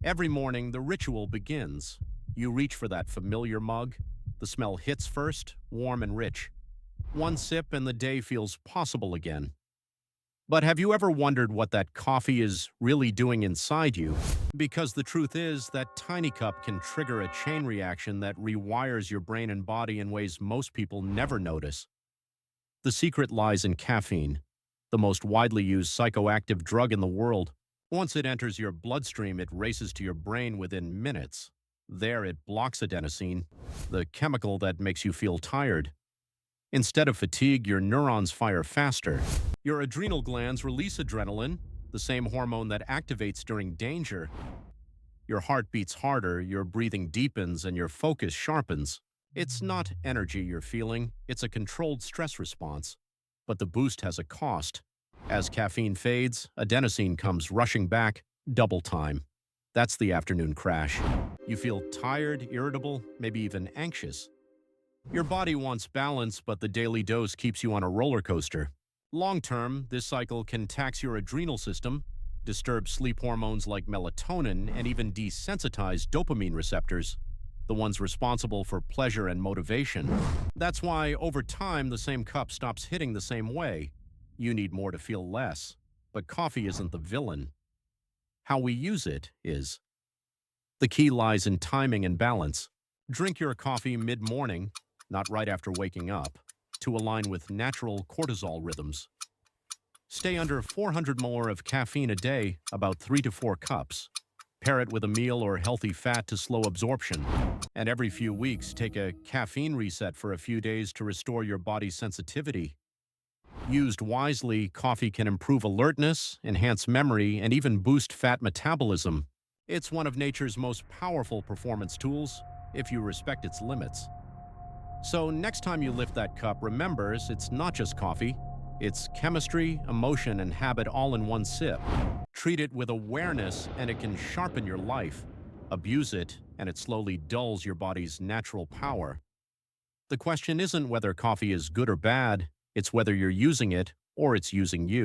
Every morning, the ritual begins. You reach for that familiar mug. The smell hits first, warm and rich. One sip and the day feels possible again. But have you ever wondered what that coffee is really doing inside you? Because the truth is, that tiny cup can trigger a chain reaction that rewires your brain and body in ways most people never notice. The secret lies in caffeine, the most widely used psychoactive drug in the world. Once it enters your bloodstream, it races to your brain within minutes. There, it blocks adenosine, the chemical that makes you feel tired. Instead of fatigue, your neurons fire faster. Your adrenal glands release adrenaline, the same hormone that activates during danger. Your heart beats harder, your breathing deepens, and your focus sharpens. It's not energy you're feeling, it's a controlled stress response. But the boost has a cost. As caffeine fades, adenosine comes rushing back, double time. That's the afternoon crash. You feel tired, irritable, maybe even anxious. Your body wants balance, but the daily dose keeps you on a roller coaster. Long term, this cycle can tax your adrenal system, disturb sleep hormones like melatonin, and even desensitize dopamine receptors, the ones responsible for pleasure and motivation. That's why, over time, the same cup stops hitting the same way. You need more to feel less. But coffee isn't the villain. How we use it is. The key lies in timing and balance. Drink your coffee mid-morning, not right after waking up, to align with natural cortisol rhythms. Stay under 400 milliliters of caffeine a day, about 3 to 4 cups. Pair it with a meal or healthy fat to slow absorption. And every few weeks, take a caffeine reset for a few days to restore your body's sensitivity. Used wisely, coffee can improve alertness, enhance memory, and even boost fat metabolism. It's one of nature's most powerful performance tools, if you respect its limits. So next time you lift that cup, remember, it's not just coffee. It's chemistry, emotion, and habit all in one sip. Treat it with awareness, and it can sharpen your life. Abuse it, and it slowly dulls your body's natural power. The question isn't whether coffee is good or bad, it's whether you're using it or it's using you.